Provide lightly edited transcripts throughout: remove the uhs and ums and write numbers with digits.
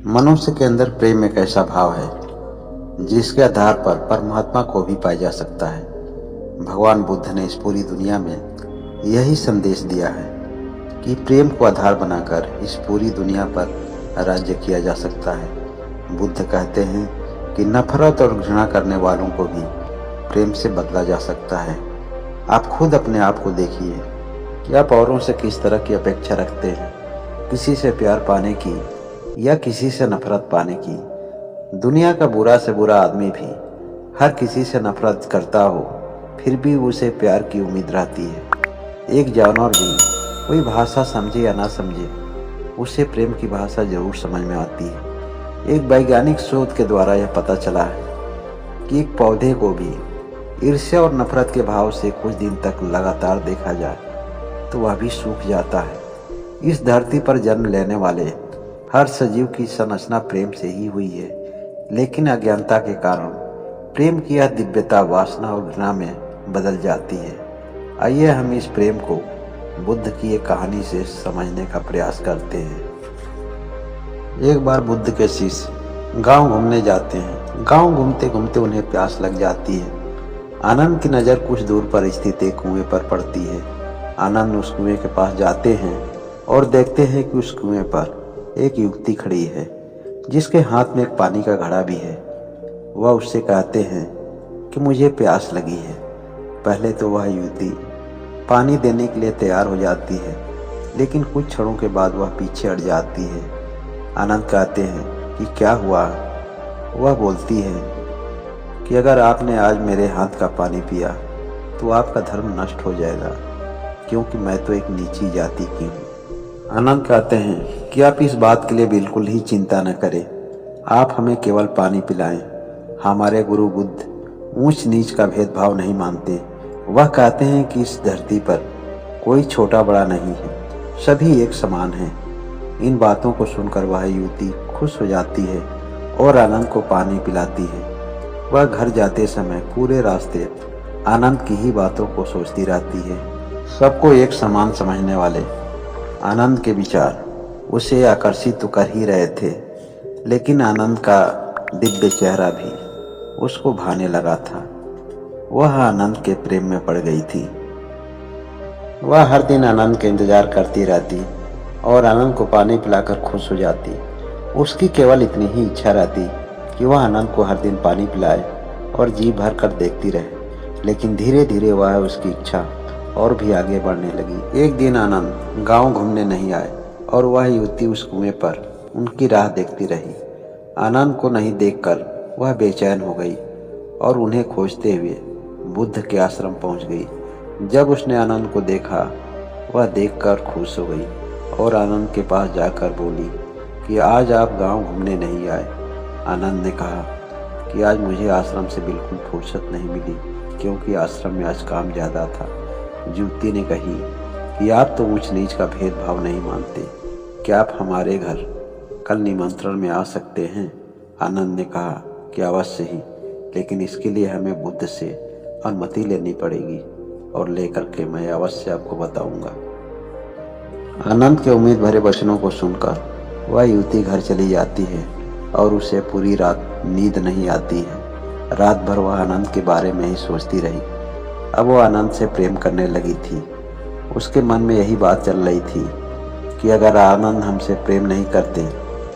मनुष्य के अंदर प्रेम एक ऐसा भाव है जिसके आधार पर परमात्मा को भी पाया जा सकता है। भगवान बुद्ध ने इस पूरी दुनिया में यही संदेश दिया है कि प्रेम को आधार बनाकर इस पूरी दुनिया पर राज्य किया जा सकता है। बुद्ध कहते हैं कि नफरत और घृणा करने वालों को भी प्रेम से बदला जा सकता है। आप खुद अपने आप को देखिए कि आप औरों से किस तरह की अपेक्षा रखते हैं, किसी से प्यार पाने की या किसी से नफरत पाने की। दुनिया का बुरा से बुरा आदमी भी हर किसी से नफरत करता हो, फिर भी उसे प्यार की उम्मीद रहती है। एक जानवर भी कोई भाषा समझे या ना समझे, उसे प्रेम की भाषा जरूर समझ में आती है। एक वैज्ञानिक शोध के द्वारा यह पता चला है कि एक पौधे को भी ईर्ष्या और नफरत के भाव से कुछ दिन तक लगातार देखा जाए तो वह भी सूख जाता है। इस धरती पर जन्म लेने वाले हर सजीव की संरचना प्रेम से ही हुई है, लेकिन अज्ञानता के कारण प्रेम की यह दिव्यता वासना और घृणा में बदल जाती है। आइए हम इस प्रेम को बुद्ध की एक कहानी से समझने का प्रयास करते हैं। एक बार बुद्ध के शिष्य गांव घूमने जाते हैं। गांव घूमते घूमते उन्हें प्यास लग जाती है। आनंद की नज़र कुछ दूर पर स्थित एक कुएं पर पड़ती है। आनंद उस कुएं के पास जाते हैं और देखते हैं कि उस कुएं पर एक युवती खड़ी है जिसके हाथ में एक पानी का घड़ा भी है। वह उससे कहते हैं कि मुझे प्यास लगी है। पहले तो वह युवती पानी देने के लिए तैयार हो जाती है, लेकिन कुछ क्षणों के बाद वह पीछे हट जाती है। आनंद कहते हैं कि क्या हुआ। वह बोलती है कि अगर आपने आज मेरे हाथ का पानी पिया तो आपका धर्म नष्ट हो जाएगा, क्योंकि मैं तो एक नीची जाति की हूँ। आनंद कहते हैं कि आप इस बात के लिए बिल्कुल ही चिंता न करें, आप हमें केवल पानी पिलाएं। हमारे गुरु बुद्ध ऊंच नीच का भेदभाव नहीं मानते। वह कहते हैं कि इस धरती पर कोई छोटा बड़ा नहीं है, सभी एक समान हैं। इन बातों को सुनकर वह युवती खुश हो जाती है और आनंद को पानी पिलाती है। वह घर जाते समय पूरे रास्ते आनंद की ही बातों को सोचती रहती है। सबको एक समान समझने वाले आनंद के विचार उसे आकर्षित तो कर ही रहे थे, लेकिन आनंद का दिव्य चेहरा भी उसको भाने लगा था। वह आनंद के प्रेम में पड़ गई थी। वह हर दिन आनंद के इंतजार करती रहती और आनंद को पानी पिलाकर खुश हो जाती। उसकी केवल इतनी ही इच्छा रहती कि वह आनंद को हर दिन पानी पिलाए और जी भर कर देखती रहे। लेकिन धीरे धीरे वह उसकी इच्छा और भी आगे बढ़ने लगी। एक दिन आनंद गांव घूमने नहीं आए और वह युवती उस कुएं पर उनकी राह देखती रही। आनंद को नहीं देखकर वह बेचैन हो गई और उन्हें खोजते हुए बुद्ध के आश्रम पहुंच गई। जब उसने आनंद को देखा, वह देखकर खुश हो गई और आनंद के पास जाकर बोली कि आज आप गांव घूमने नहीं आए। आनंद ने कहा कि आज मुझे आश्रम से बिल्कुल फुर्सत नहीं मिली, क्योंकि आश्रम में आज काम ज़्यादा था। युवती ने कही कि आप तो ऊंच नीच का भेदभाव नहीं मानते, क्या आप हमारे घर कल निमंत्रण में आ सकते हैं? आनंद ने कहा कि अवश्य ही, लेकिन इसके लिए हमें बुद्ध से अनुमति लेनी पड़ेगी और लेकर के मैं अवश्य आपको बताऊंगा। आनंद के उम्मीद भरे वचनों को सुनकर वह युवती घर चली जाती है और उसे पूरी रात नींद नहीं आती है। रात भर वह आनंद के बारे में ही सोचती रही। अब वो आनंद से प्रेम करने लगी थी। उसके मन में यही बात चल रही थी कि अगर आनंद हमसे प्रेम नहीं करते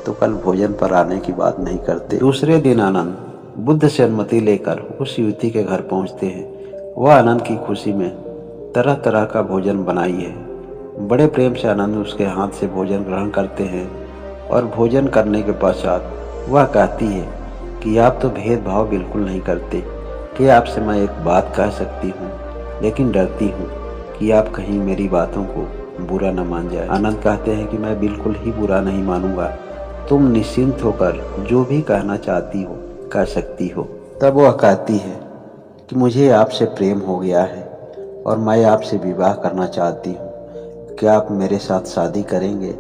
तो कल भोजन पर आने की बात नहीं करते। दूसरे दिन आनंद बुद्ध से अनुमति लेकर उस युवती के घर पहुंचते हैं। वह आनंद की खुशी में तरह तरह का भोजन बनाई है। बड़े प्रेम से आनंद उसके हाथ से भोजन ग्रहण करते हैं और भोजन करने के पश्चात वह कहती है कि आप तो भेदभाव बिल्कुल नहीं करते, कि आपसे मैं एक बात कह सकती हूँ, लेकिन डरती हूँ कि आप कहीं मेरी बातों को बुरा न मान जाए। आनंद कहते हैं कि मैं बिल्कुल ही बुरा नहीं मानूंगा, तुम निश्चिंत होकर जो भी कहना चाहती हो कह सकती हो। तब वह कहती है कि मुझे आपसे प्रेम हो गया है और मैं आपसे विवाह करना चाहती हूँ, क्या आप मेरे साथ शादी करेंगे?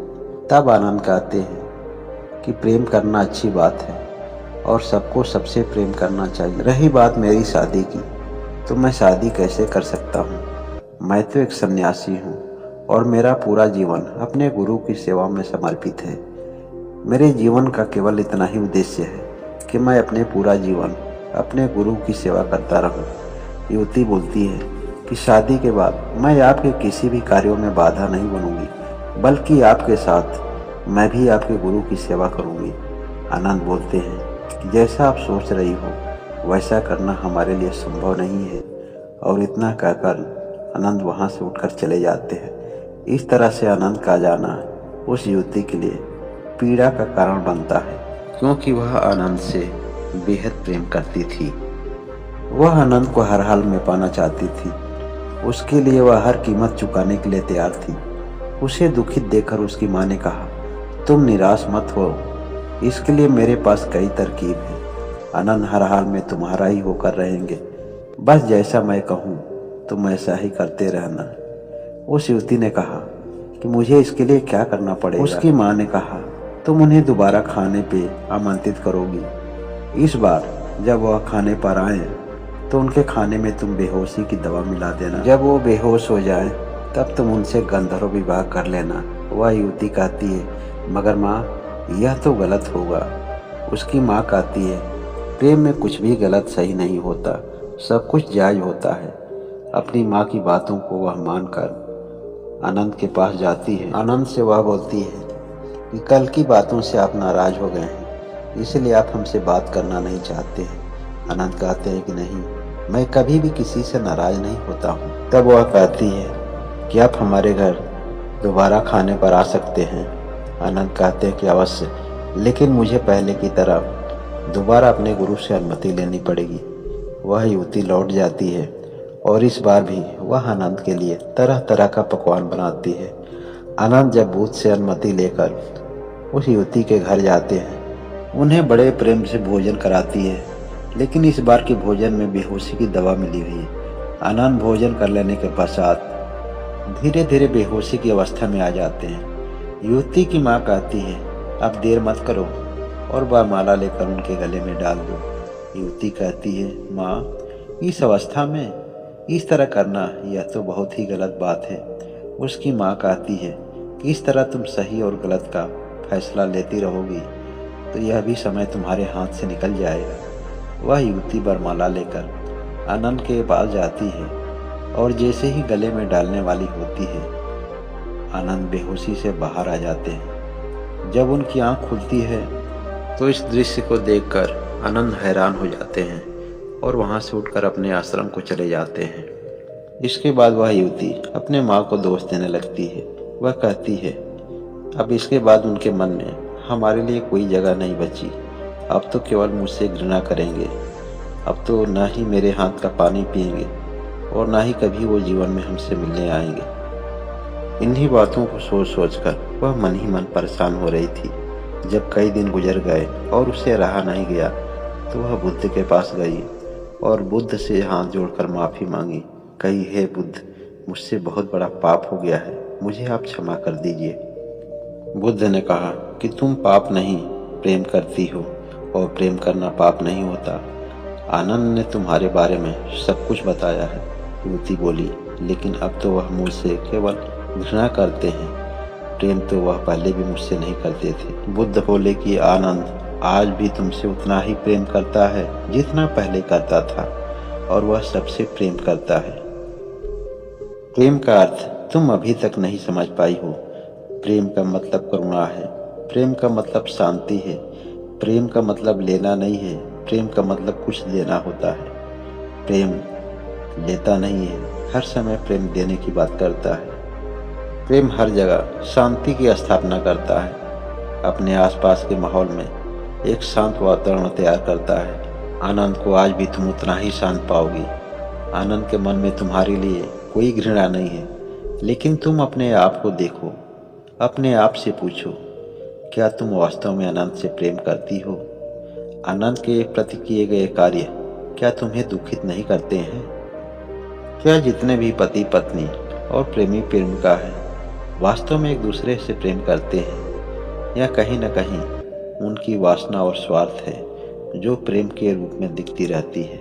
तब आनंद कहते हैं कि प्रेम करना अच्छी बात है और सबको सबसे प्रेम करना चाहिए। रही बात मेरी शादी की, तो मैं शादी कैसे कर सकता हूँ? मैं तो एक सन्यासी हूँ और मेरा पूरा जीवन अपने गुरु की सेवा में समर्पित है। मेरे जीवन का केवल इतना ही उद्देश्य है कि मैं अपने पूरा जीवन अपने गुरु की सेवा करता रहूं। युवती बोलती है कि शादी के बाद मैं आपके किसी भी कार्यों में बाधा नहीं बनूंगी, बल्कि आपके साथ मैं भी आपके गुरु की सेवा करूंगी। आनंद बोलते हैं कि जैसा आप सोच रही हो वैसा करना हमारे लिए संभव नहीं है, और इतना कहकर आनंद वहां से उठकर चले जाते हैं। इस तरह से आनंद का जाना उस युवती के लिए पीड़ा का कारण बनता है, क्योंकि वह आनंद से बेहद प्रेम करती थी। वह आनंद को हर हाल में पाना चाहती थी। उसके लिए वह हर कीमत चुकाने के लिए तैयार थी। उसे दुखित देखकर उसकी माँ ने कहा, तुम निराश मत हो, इसके लिए मेरे पास कई तरकीब है। आनंद हर हाल में तुम्हारा ही होकर रहेंगे, बस जैसा मैं कहूँ तुम ऐसा ही करते रहना। उस युवती ने कहा कि मुझे इसके लिए क्या करना पड़ेगा? उसकी माँ ने कहा, तुम उन्हें दोबारा खाने पे आमंत्रित करोगी। इस बार जब वह खाने पर आए तो उनके खाने में तुम बेहोशी की दवा मिला देना। जब वो बेहोश हो जाए तब तुम उनसे गंधर्व विवाह कर लेना। वह युवती कहती है, मगर माँ यह तो गलत होगा। उसकी माँ कहती है, प्रेम में कुछ भी गलत सही नहीं होता, सब कुछ जायज होता है। अपनी माँ की बातों को वह मानकर आनंद के पास जाती है। आनंद से वह बोलती है कि कल की बातों से आप नाराज हो गए हैं, इसलिए आप हमसे बात करना नहीं चाहते हैं। आनंद कहते हैं कि नहीं, मैं कभी भी किसी से नाराज नहीं होता हूँ। तब वह कहती है कि आप हमारे घर दोबारा खाने पर आ सकते हैं। आनंद कहते हैं कि अवश्य, लेकिन मुझे पहले की तरह दोबारा अपने गुरु से अनुमति लेनी पड़ेगी। वह युवती लौट जाती है और इस बार भी वह आनंद के लिए तरह तरह का पकवान बनाती है। आनंद जब बूथ से अनुमति लेकर उस युवती के घर जाते हैं, उन्हें बड़े प्रेम से भोजन कराती है, लेकिन इस बार के भोजन में बेहोशी की दवा मिली हुई है। आनंद भोजन कर लेने के पश्चात धीरे धीरे बेहोशी की अवस्था में आ जाते हैं। युवती की माँ कहती है, अब देर मत करो और वह माला लेकर उनके गले में डाल दो। युवती कहती है, माँ इस अवस्था में इस तरह करना यह तो बहुत ही गलत बात है। उसकी माँ कहती है कि इस तरह तुम सही और गलत का फैसला लेती रहोगी तो यह भी समय तुम्हारे हाथ से निकल जाएगा। वह युवती वरमाला लेकर आनंद के पास जाती है और जैसे ही गले में डालने वाली होती है, आनंद बेहोशी से बाहर आ जाते हैं। जब उनकी आंख खुलती है तो इस दृश्य को देखकर आनंद हैरान हो जाते हैं और वहां से उठकर अपने आश्रम को चले जाते हैं। इसके बाद वह युवती अपने माँ को दोष देने लगती है। वह कहती है, अब इसके बाद उनके मन में हमारे लिए कोई जगह नहीं बची। अब तो केवल मुझसे घृणा करेंगे। अब तो न ही मेरे हाथ का पानी पिएंगे और न ही कभी वो जीवन में हमसे मिलने आएंगे। इन्हीं बातों को सोच सोचकर वह मन ही मन परेशान हो रही थी। जब कई दिन गुजर गए और उसे रहा नहीं गया तो वह बुद्ध के पास गई और बुद्ध से हाथ जोड़कर माफ़ी मांगी। कही, हे बुद्ध, मुझसे बहुत बड़ा पाप हो गया है, मुझे आप क्षमा कर दीजिए। बुद्ध ने कहा कि तुम पाप नहीं प्रेम करती हो और प्रेम करना पाप नहीं होता। आनंद ने तुम्हारे बारे में सब कुछ बताया है। युवती बोली, लेकिन अब तो वह मुझसे केवल घृणा करते हैं, प्रेम तो वह पहले भी मुझसे नहीं करते थे। बुद्ध बोले कि आनंद आज भी तुमसे उतना ही प्रेम करता है जितना पहले करता था, और वह सबसे प्रेम करता है। प्रेम का अर्थ तुम अभी तक नहीं समझ पाई हो। प्रेम का मतलब करुणा है, प्रेम का मतलब शांति है, प्रेम का मतलब लेना नहीं है, प्रेम का मतलब कुछ देना होता है। प्रेम लेता नहीं है, हर समय प्रेम देने की बात करता है। प्रेम हर जगह शांति की स्थापना करता है, अपने आसपास के माहौल में एक शांत वातावरण तैयार करता है। आनंद को आज भी तुम उतना ही शांत पाओगी। आनंद के मन में तुम्हारे लिए कोई घृणा नहीं है, लेकिन तुम अपने आप को देखो, अपने आप से पूछो, क्या तुम वास्तव में आनंद से प्रेम करती हो? आनंद के प्रति किए गए कार्य क्या तुम्हें दुखित नहीं करते हैं? क्या जितने भी पति पत्नी और प्रेमी प्रेमिका हैं वास्तव में एक दूसरे से प्रेम करते हैं, या कहीं न कहीं उनकी वासना और स्वार्थ है जो प्रेम के रूप में दिखती रहती है?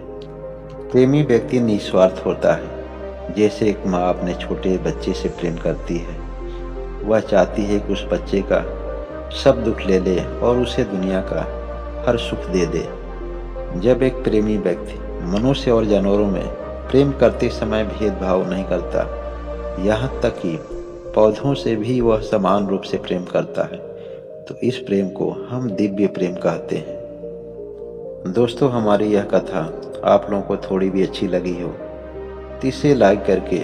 प्रेमी व्यक्ति निस्वार्थ होता है, जैसे एक माँ अपने छोटे बच्चे से प्रेम करती है। वह चाहती है कि उस बच्चे का सब दुख ले ले और उसे दुनिया का हर सुख दे दे। जब एक प्रेमी व्यक्ति मनुष्य और जानवरों में प्रेम करते समय भेदभाव नहीं करता, यहाँ तक कि पौधों से भी वह समान रूप से प्रेम करता है, तो इस प्रेम को हम दिव्य प्रेम कहते हैं। दोस्तों, हमारी यह कथा आप लोगों को थोड़ी भी अच्छी लगी हो तो इसे लाइक करके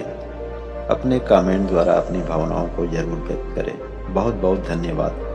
अपने कमेंट द्वारा अपनी भावनाओं को जरूर व्यक्त करें। बहुत बहुत धन्यवाद।